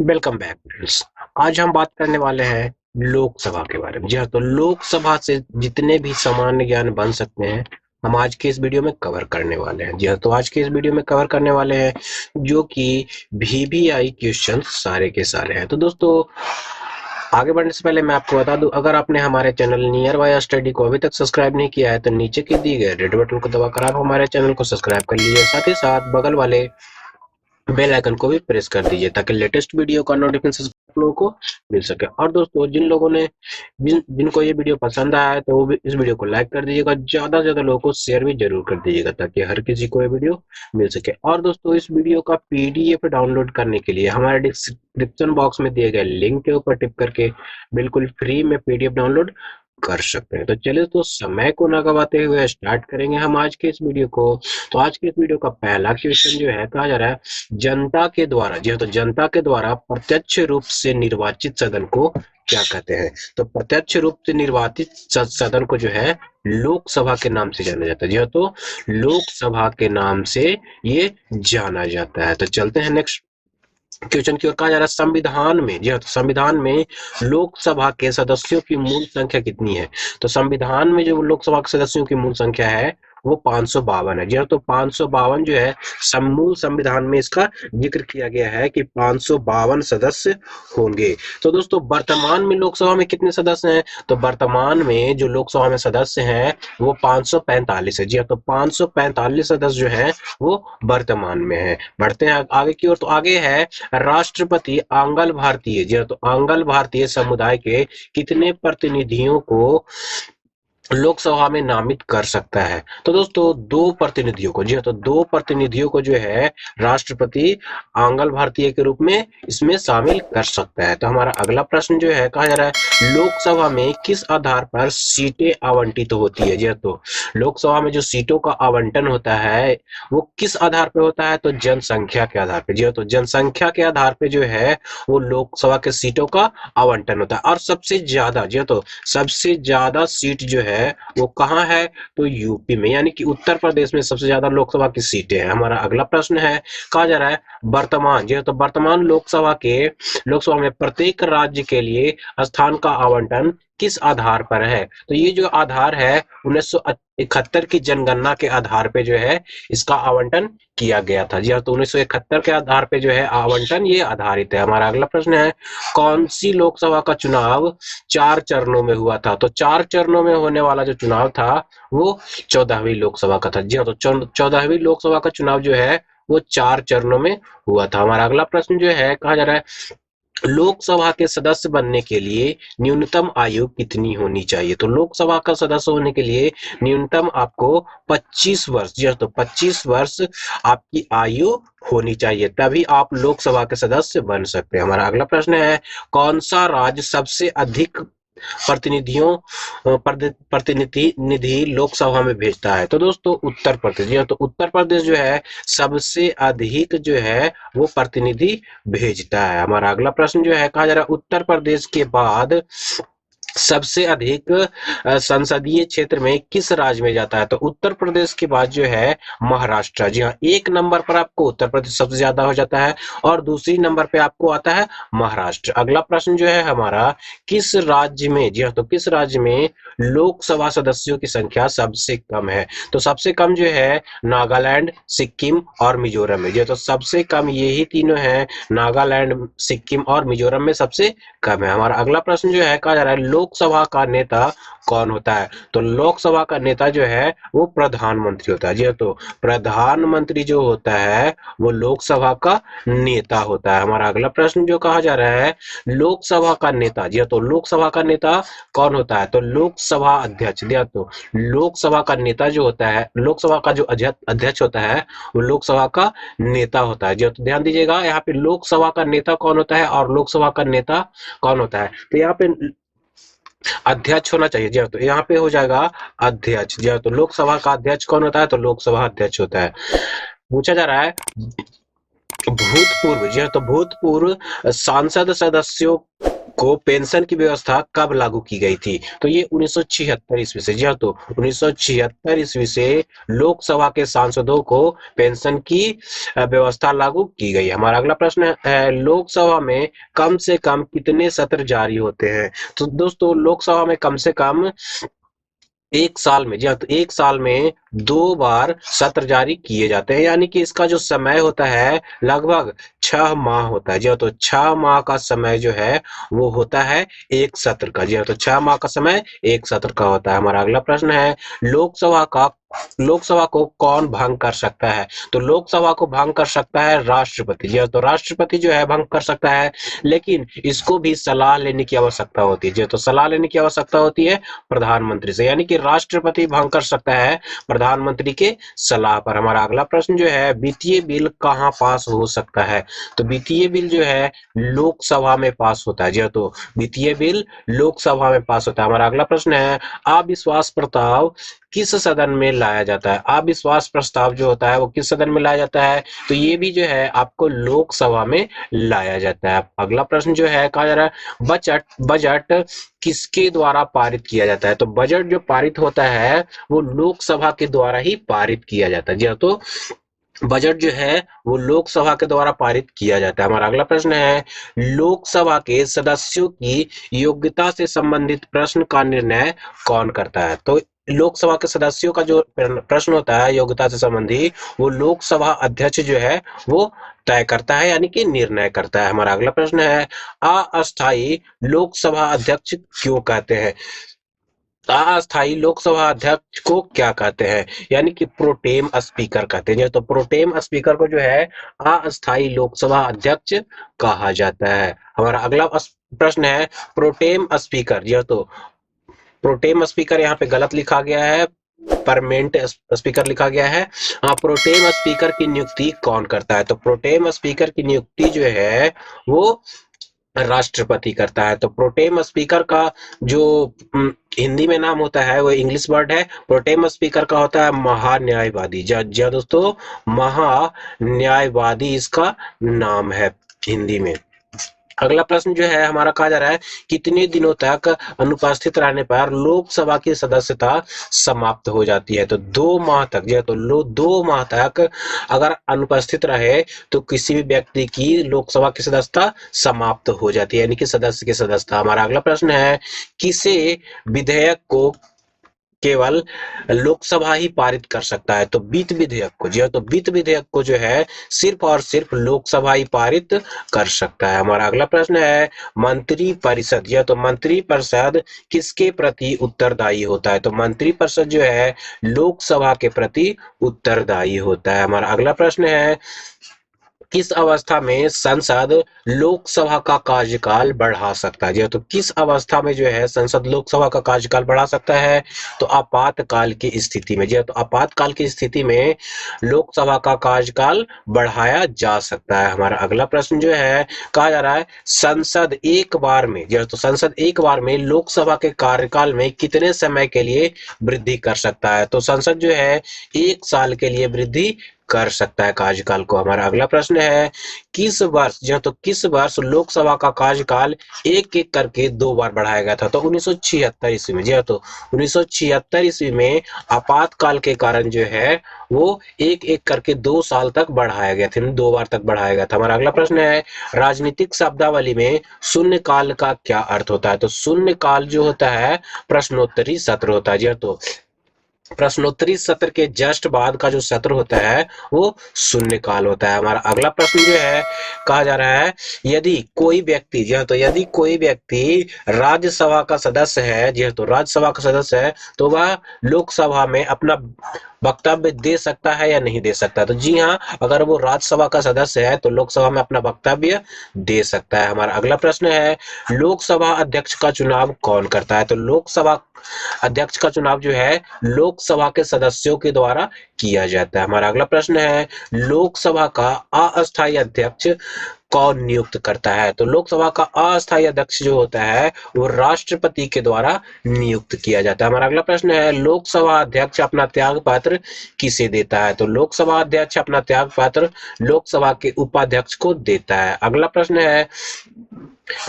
Welcome back friends. आज हम बात करने वाले हैं लोकसभा के बारे में। जी हाँ, तो लोकसभा से जितने भी सामान्य ज्ञान बन सकते हैं हम आज के इस वीडियो में कवर करने वाले हैं। जी हाँ, तो आज के इस वीडियो में कवर करने वाले हैं जो कि वीवीआई क्वेश्चन सारे के सारे हैं। तो दोस्तों, आगे बढ़ने से पहले मैं आपको बता दूं, अगर आपने हमारे चैनल नियर बाय स्टडी को अभी तक सब्सक्राइब नहीं किया है तो नीचे के दिए गए रेड बटन को दबाकर आप हमारे चैनल को सब्सक्राइब कर लीजिए। साथ ही साथ बगल वाले बेल आइकन को भी प्रेस कर दीजिए ताकि लेटेस्ट वीडियो का नोटिफिकेशन आप लोगों को मिल सके। और दोस्तों, जिनको ये वीडियो पसंद आया है तो वो भी इस वीडियो को लाइक कर दीजिएगा, ज्यादा से ज्यादा लोगों को शेयर भी जरूर कर दीजिएगा ताकि हर किसी को ये वीडियो मिल सके। और दोस्तों, इस वीडियो का पीडीएफ डाउनलोड करने के लिए हमारे डिस्क्रिप्शन बॉक्स में दिए गए लिंक के ऊपर टिप करके बिल्कुल फ्री में पीडीएफ डाउनलोड कर सकते हैं। तो चलिए, तो समय को ना गवाते हुए स्टार्ट करेंगे हम आज के इस वीडियो को। तो आज के इस वीडियो का पहला क्वेश्चन जो है, कहा जा रहा है जनता के द्वारा, जी हाँ, तो जनता के द्वारा प्रत्यक्ष रूप से निर्वाचित सदन को क्या कहते हैं? तो प्रत्यक्ष रूप से निर्वाचित सदन को जो है लोकसभा के नाम से जाना जाता है। जी हाँ, तो लोकसभा के नाम से ये जाना जाता है। तो चलते हैं नेक्स्ट क्वेश्चन की ओर। कहा जा रहा है संविधान में, जी हाँ, तो संविधान में लोकसभा के सदस्यों की मूल संख्या कितनी है? तो संविधान में जो लोकसभा के सदस्यों की मूल संख्या है वो 552 है। जी हाँ, तो 552 जो है मूल संविधान में इसका जिक्र किया गया है कि 552 सदस्य होंगे। तो दोस्तों, वर्तमान में लोकसभा में कितने सदस्य हैं? तो वर्तमान में जो लोकसभा में सदस्य हैं वो 545 है। जी हाँ, तो 545 सदस्य जो है वो वर्तमान में है। बढ़ते हैं आगे की ओर। तो आगे है राष्ट्रपति आंगल भारतीय, जी हाँ, तो आंगल भारतीय समुदाय के कितने प्रतिनिधियों को लोकसभा में नामित कर सकता है? तो दोस्तों, दो प्रतिनिधियों को, जी हाँ, तो दो प्रतिनिधियों को जो है राष्ट्रपति आंगल भारतीय के रूप में इसमें शामिल कर सकता है। तो हमारा अगला प्रश्न जो है, कहा जा रहा है लोकसभा में किस आधार पर सीटें आवंटित होती है? जी हाँ, तो लोकसभा में जो सीटों का आवंटन होता है वो किस आधार पर होता है? तो जनसंख्या के आधार पर। जी हाँ, तो जनसंख्या के आधार पर जो है वो लोकसभा के सीटों का आवंटन होता है। और सबसे ज्यादा, जी हाँ, तो सबसे ज्यादा सीट जो है वो कहाँ है? तो यूपी में, यानी कि उत्तर प्रदेश में सबसे ज्यादा लोकसभा की सीटें हैं। हमारा अगला प्रश्न है, कहा जा रहा है वर्तमान, जी हाँ, तो वर्तमान लोकसभा में प्रत्येक राज्य के लिए स्थान का आवंटन किस आधार पर है? तो ये जो आधार है 1971 की जनगणना के आधार पे जो है इसका आवंटन किया गया था। जी हाँ, तो 1971 के आधार पे जो है आवंटन ये आधारित है। हमारा अगला प्रश्न है, कौन सी लोकसभा का चुनाव 4 चरणों में हुआ था? तो 4 चरणों में होने वाला जो चुनाव था वो 14वीं लोकसभा का था। जी हाँ, तो 14वीं लोकसभा का चुनाव जो है वो 4 चरणों में हुआ था। हमारा अगला प्रश्न जो है, कहा जा रहा है लोकसभा के सदस्य बनने के लिए न्यूनतम आयु कितनी होनी चाहिए? तो लोकसभा का सदस्य होने के लिए न्यूनतम आपको 25 वर्ष, जी हाँ, तो 25 वर्ष आपकी आयु होनी चाहिए, तभी आप लोकसभा के सदस्य बन सकते हैं। हमारा अगला प्रश्न है, कौन सा राज्य सबसे अधिक प्रतिनिधियों प्रतिनिधि लोकसभा में भेजता है? तो दोस्तों, उत्तर प्रदेश। जी हाँ, तो उत्तर प्रदेश जो है सबसे अधिक जो है वो प्रतिनिधि भेजता है। हमारा अगला प्रश्न जो है, कहा जा रहा है उत्तर प्रदेश के बाद सबसे अधिक संसदीय क्षेत्र में किस राज्य में जाता है? तो उत्तर प्रदेश के बाद जो है महाराष्ट्र। जी हाँ, एक नंबर पर आपको उत्तर प्रदेश सबसे ज्यादा हो जाता है और दूसरी नंबर पे आपको आता है महाराष्ट्र। अगला प्रश्न जो है हमारा, किस राज्य में, जी हाँ, तो किस राज्य में लोकसभा सदस्यों की संख्या सबसे कम है? तो सबसे कम जो है नागालैंड, सिक्किम और मिजोरम में। जी हाँ, तो सबसे कम यही तीनों हैं, नागालैंड, सिक्किम और मिजोरम में सबसे कम है। हमारा अगला प्रश्न जो है, कहा जा रहा है लोकसभा का नेता कौन होता है? तो लोकसभा का नेता जो है वो प्रधानमंत्री होता है। जी हाँ, तो प्रधानमंत्री जो होता है वो लोकसभा का नेता होता है। हमारा अगला प्रश्न जो कहा जा रहा है लोकसभा का नेता, जी हाँ, तो लोकसभा का नेता कौन होता है? तो लोकसभा अध्यक्ष। जी हाँ, तो लोकसभा का नेता जो होता है, लोकसभा का जो अध्यक्ष होता है वो लोकसभा का नेता होता है। जी हाँ, तो ध्यान दीजिएगा, यहाँ पे लोकसभा का नेता कौन होता है और लोकसभा का नेता कौन होता है? तो यहाँ पे अध्यक्ष होना चाहिए। जी हाँ, तो यहाँ पे हो जाएगा अध्यक्ष। जी हाँ, तो लोकसभा का अध्यक्ष कौन होता है? तो लोकसभा अध्यक्ष होता है। पूछा जा रहा है भूतपूर्व, जी हाँ, तो भूतपूर्व सांसद सदस्यों को पेंशन की व्यवस्था कब लागू की गई थी? तो ये 1976 ईस्वी से। जी हाँ, तो 1976 ईस्वी से लोकसभा के सांसदों को पेंशन की व्यवस्था लागू की गई। हमारा अगला प्रश्न है, लोकसभा में कम से कम कितने सत्र जारी होते हैं? तो दोस्तों, लोकसभा में कम से कम एक साल में, जी हाँ, तो एक साल में 2 बार सत्र जारी किए जाते हैं, यानी कि इसका जो समय होता है लगभग 6 माह होता है। जी हाँ, तो 6 माह का समय जो है वो होता है एक सत्र का। जी हाँ, तो 6 माह का समय एक सत्र का होता है। हमारा अगला प्रश्न है, लोकसभा को कौन भंग कर सकता है? तो लोकसभा को भंग कर सकता है राष्ट्रपति। जी हाँ, तो राष्ट्रपति जो है भंग कर सकता है, लेकिन इसको भी सलाह लेने की आवश्यकता होती है। जी हाँ, तो सलाह लेने की आवश्यकता होती है प्रधानमंत्री से, यानी कि राष्ट्रपति भंग कर सकता है प्रधानमंत्री के सलाह पर। हमारा अगला प्रश्न जो है, वित्तीय बिल कहाँ पास हो सकता है? तो वित्तीय बिल जो है लोकसभा में पास होता है। जी हाँ, तो वित्तीय बिल लोकसभा में पास होता है। हमारा अगला प्रश्न है, अविश्वास प्रस्ताव किस सदन में लाया जाता है? अविश्वास प्रस्ताव जो होता है वो किस सदन में लाया जाता है? तो ये भी जो है आपको लोकसभा में लाया जाता है। अगला प्रश्न जो है, कहा जा रहा है बजट बजट किसके द्वारा पारित किया जाता है? तो बजट जो पारित होता है वो लोकसभा के द्वारा ही पारित किया जाता है। जी हाँ, तो बजट जो है वो लोकसभा के द्वारा पारित किया जाता है। हमारा अगला प्रश्न है, लोकसभा के सदस्यों की योग्यता से संबंधित प्रश्न का निर्णय कौन करता है? तो लोकसभा के सदस्यों का जो प्रश्न होता है योग्यता से संबंधी, वो लोकसभा अध्यक्ष जो है वो तय करता है, यानी कि निर्णय करता है। हमारा अगला प्रश्न है, अस्थायी लोकसभा अध्यक्ष क्यों कहते हैं? अस्थायी लोकसभा अध्यक्ष को क्या कहते हैं? यानी कि प्रोटेम स्पीकर कहते हैं। तो प्रोटेम स्पीकर को जो है अस्थायी लोकसभा अध्यक्ष कहा जाता है। हमारा अगला प्रश्न है, प्रोटेम स्पीकर। यह तो प्रोटेम स्पीकर यहाँ पे गलत लिखा गया है, परमानेंट स्पीकर लिखा गया है। प्रोटेम स्पीकर की नियुक्ति कौन करता है? तो प्रोटेम स्पीकर की नियुक्ति जो है वो राष्ट्रपति करता है। तो प्रोटेम स्पीकर का जो हिंदी में नाम होता है वो इंग्लिश वर्ड है। प्रोटेम स्पीकर का होता है महान्यायवादी। जी हाँ दोस्तों, महान्यायवादी इसका नाम है हिंदी में। अगला प्रश्न जो है हमारा, कहा जा रहा है कितने दिनों तक अनुपस्थित रहने पर लोकसभा की सदस्यता समाप्त हो जाती है? तो 2 माह तक। जो है तो 2 माह तक अगर अनुपस्थित रहे तो किसी भी व्यक्ति की लोकसभा की सदस्यता समाप्त हो जाती है, यानी कि सदस्य की सदस्यता। हमारा अगला प्रश्न है, किसे विधेयक को केवल लोकसभा ही पारित कर सकता है? तो वित्त विधेयक को। जी हाँ, तो वित्त विधेयक को जो है सिर्फ और सिर्फ लोकसभा ही पारित कर सकता है। हमारा अगला प्रश्न है, मंत्री परिषद। यह तो मंत्री परिषद किसके प्रति उत्तरदायी होता है? तो मंत्री परिषद जो है लोकसभा के प्रति उत्तरदायी होता है। हमारा अगला प्रश्न है, किस अवस्था में संसद लोकसभा का कार्यकाल बढ़ा सकता है? तो किस अवस्था में जो है संसद लोकसभा का कार्यकाल बढ़ा सकता है? तो आपातकाल की स्थिति में। जी हाँ, तो आपातकाल की स्थिति में लोकसभा का कार्यकाल बढ़ाया जा सकता है। हमारा अगला प्रश्न जो है, कहा जा रहा है संसद एक बार में, जी हाँ, तो संसद एक बार में लोकसभा के कार्यकाल में कितने समय के लिए वृद्धि कर सकता है? तो संसद जो है 1 साल के लिए वृद्धि कर सकता है कार्यकाल को। हमारा अगला प्रश्न है, किस वर्ष, जो तो किस वर्ष लोकसभा का कार्यकाल एक एक करके 2 बार बढ़ाया गया था? तो 1976 ईस्वी में। जी हाँ, तो 1976 ईस्वी में आपातकाल के कारण जो है वो एक एक करके 2 साल तक बढ़ाया गया था, 2 बार तक बढ़ाया गया था। हमारा अगला प्रश्न है, राजनीतिक शब्दावली में शून्य काल का क्या अर्थ होता है? तो शून्य काल जो होता है प्रश्नोत्तरी सत्र होता है। जी हाँ, तो प्रश्नोत्तरी सत्र के जस्ट बाद का जो सत्र होता है वो शून्यकाल होता है। हमारा अगला प्रश्न जो है, कहा जा रहा है, यदि कोई व्यक्ति, जी हाँ, तो यदि कोई व्यक्ति राज्यसभा का सदस्य है, जी हाँ, तो राज्यसभा का सदस्य है, तो वह लोकसभा में अपना वक्तव्य दे सकता है या नहीं दे सकता? तो जी हाँ, अगर वो राज्यसभा का सदस्य है तो लोकसभा में अपना वक्तव्य दे सकता है। हमारा अगला प्रश्न है, लोकसभा अध्यक्ष का चुनाव कौन करता है? तो लोकसभा अध्यक्ष का चुनाव जो है लोकसभा के सदस्यों के द्वारा किया जाता है। हमारा अगला प्रश्न है, लोकसभा का अस्थायी अध्यक्ष कौन नियुक्त करता है? तो लोकसभा का अस्थायी अध्यक्ष जो होता है वो राष्ट्रपति के द्वारा नियुक्त किया जाता है। हमारा अगला प्रश्न है, लोकसभा अध्यक्ष अपना त्याग पत्र किसे देता है? तो लोकसभा अध्यक्ष अपना त्याग पत्र लोकसभा के उपाध्यक्ष को देता है। अगला प्रश्न है,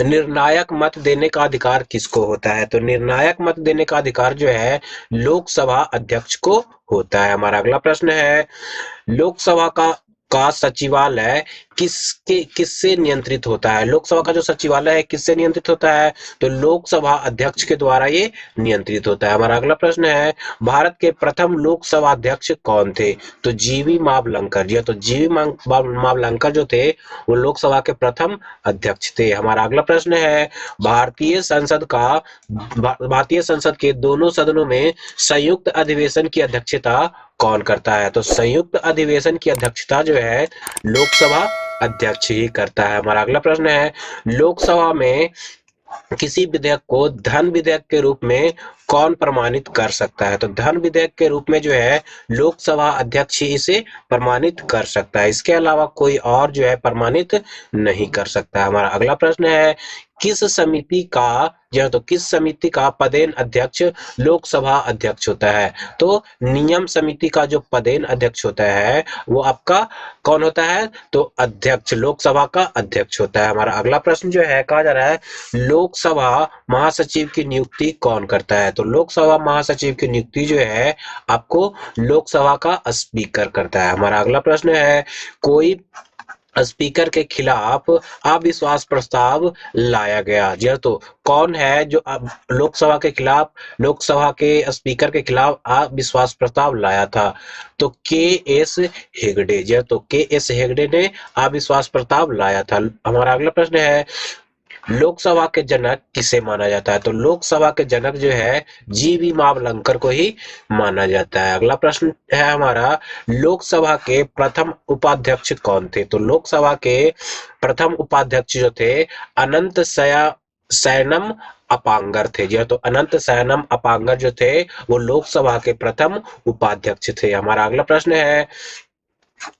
निर्णायक मत देने का अधिकार किसको होता है? तो निर्णायक मत देने का अधिकार जो है लोकसभा अध्यक्ष को होता है। हमारा अगला प्रश्न है, लोकसभा का सचिवालय किससे नियंत्रित होता है? लोकसभा का जो सचिवालय है किससे नियंत्रित होता है? तो लोकसभा अध्यक्ष के द्वारा ये नियंत्रित होता है। हमारा अगला प्रश्न है, भारत के प्रथम लोकसभा अध्यक्ष कौन थे? तो जीवी मावलंकर। जी तो जीवी मावलंकर जो थे वो लोकसभा के प्रथम अध्यक्ष थे। हमारा अगला प्रश्न है, भारतीय संसद के दोनों सदनों में संयुक्त अधिवेशन की अध्यक्षता कौन करता है? तो संयुक्त अधिवेशन की अध्यक्षता जो है लोकसभा अध्यक्ष ही करता है। हमारा अगला प्रश्न है, लोकसभा में किसी विधेयक को धन विधेयक के रूप में कौन प्रमाणित कर सकता है? तो धन विधेयक के रूप में जो है लोकसभा अध्यक्ष ही इसे प्रमाणित कर सकता है, इसके अलावा कोई और जो है प्रमाणित नहीं कर सकता। हमारा अगला प्रश्न है, किस समिति का पदेन अध्यक्ष लोकसभा अध्यक्ष होता है? तो नियम समिति का जो पदेन अध्यक्ष होता है वो आपका कौन होता है? तो अध्यक्ष, लोकसभा का अध्यक्ष होता है। हमारा अगला प्रश्न जो है, कहा जा रहा है लोकसभा महासचिव की नियुक्ति कौन करता है? तो लोकसभा महासचिव की नियुक्ति जो है आपको लोकसभा का स्पीकर करता है। हमारा अगला प्रश्न है, कोई स्पीकर के खिलाफ अविश्वास प्रस्ताव लाया गया। जी तो कौन है जो अब लोकसभा के स्पीकर के खिलाफ अविश्वास प्रस्ताव लाया था? तो के.एस. हेगड़े। जी तो के.एस. हेगड़े ने अविश्वास प्रस्ताव लाया था। हमारा अगला प्रश्न है, लोकसभा के जनक किसे माना जाता है? तो लोकसभा के जनक जो है जीवी मावलंकर को ही माना जाता है। अगला प्रश्न है हमारा, लोकसभा के प्रथम उपाध्यक्ष कौन थे? तो लोकसभा के प्रथम उपाध्यक्ष जो थे अनंत सैनम अपांगर थे। जी तो अनंत सैनम अपांगर जो थे वो लोकसभा के प्रथम उपाध्यक्ष थे। हमारा अगला प्रश्न है,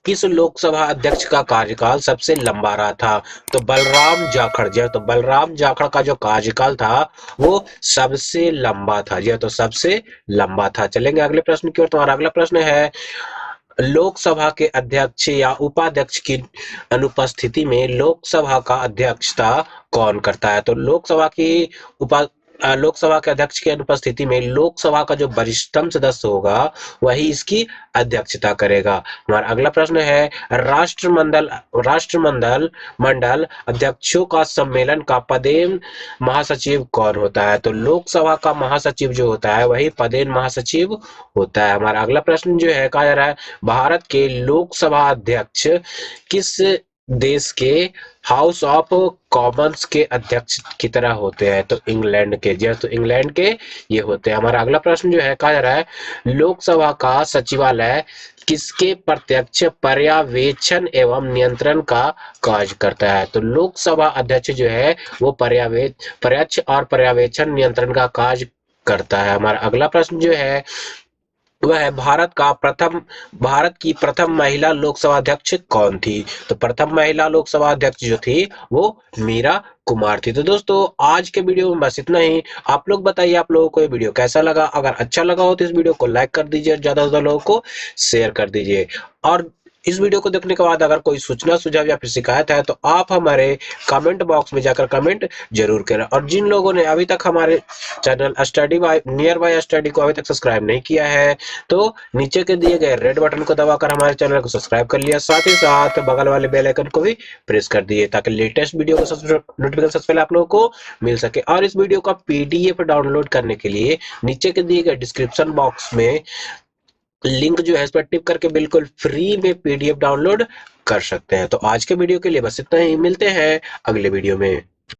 किस लोकसभा अध्यक्ष का कार्यकाल सबसे लंबा रहा था? तो बलराम जाखड़। जी तो बलराम जाखड़ का जो कार्यकाल था वो सबसे लंबा था। जी तो सबसे लंबा था। चलेंगे अगले प्रश्न की ओर। तुम्हारा अगला प्रश्न है, लोकसभा के अध्यक्ष या उपाध्यक्ष की अनुपस्थिति में लोकसभा का अध्यक्षता कौन करता है? तो लोकसभा के अध्यक्ष की अनुपस्थिति में लोकसभा का जो वरिष्ठतम सदस्य होगा वही इसकी अध्यक्षता करेगा। हमारा अगला प्रश्न है, राष्ट्रमंडल मंडल अध्यक्षों का सम्मेलन का पदेन महासचिव कौन होता है? तो लोकसभा का महासचिव जो होता है वही पदेन महासचिव होता है। हमारा अगला प्रश्न जो है, कहा जा रहा है भारत के लोकसभा अध्यक्ष किस देश के हाउस ऑफ कॉमन्स के अध्यक्ष की तरह होते हैं? तो इंग्लैंड के। जी तो इंग्लैंड के ये होते हैं। हमारा अगला प्रश्न जो है, कहा जा रहा है लोकसभा का सचिवालय किसके प्रत्यक्ष पर्यवेक्षण एवं नियंत्रण का कार्य करता है? तो लोकसभा अध्यक्ष जो है वो प्रत्यक्ष और पर्यवेक्षण नियंत्रण का कार्य करता है। हमारा अगला प्रश्न जो है वह है, भारत की प्रथम महिला लोकसभा अध्यक्ष कौन थी? तो प्रथम महिला लोकसभा अध्यक्ष जो थी वो मीरा कुमार थी। तो दोस्तों आज के वीडियो में बस इतना ही। आप लोग बताइए आप लोगों को ये वीडियो कैसा लगा? अगर अच्छा लगा हो तो इस वीडियो को लाइक कर दीजिए, ज्यादा से ज्यादा लोगों को शेयर कर दीजिए। और इस वीडियो को देखने के बाद अगर कोई सूचना सुझाव या फिर शिकायत है तो आप हमारे कमेंट बॉक्स में जाकर कमेंट जरूर करें। और जिन लोगों ने अभी तक हमारे चैनल नियर बाय स्टडी को अभी तक सब्सक्राइब नहीं किया है तो नीचे के दिए गए रेड बटन को दबाकर हमारे चैनल को सब्सक्राइब कर लिया, साथ ही साथ बगल वाले बेल आइकन को भी प्रेस कर दिए ताकि लेटेस्ट वीडियो का नोटिफिकेशन सबसे पहले आप लोगों को मिल सके। और इस वीडियो का पीडीएफ डाउनलोड करने के लिए नीचे के दिए गए डिस्क्रिप्शन बॉक्स में लिंक जो है इस पर टिप करके बिल्कुल फ्री में पीडीएफ डाउनलोड कर सकते हैं। तो आज के वीडियो के लिए बस इतना ही, मिलते हैं अगले वीडियो में।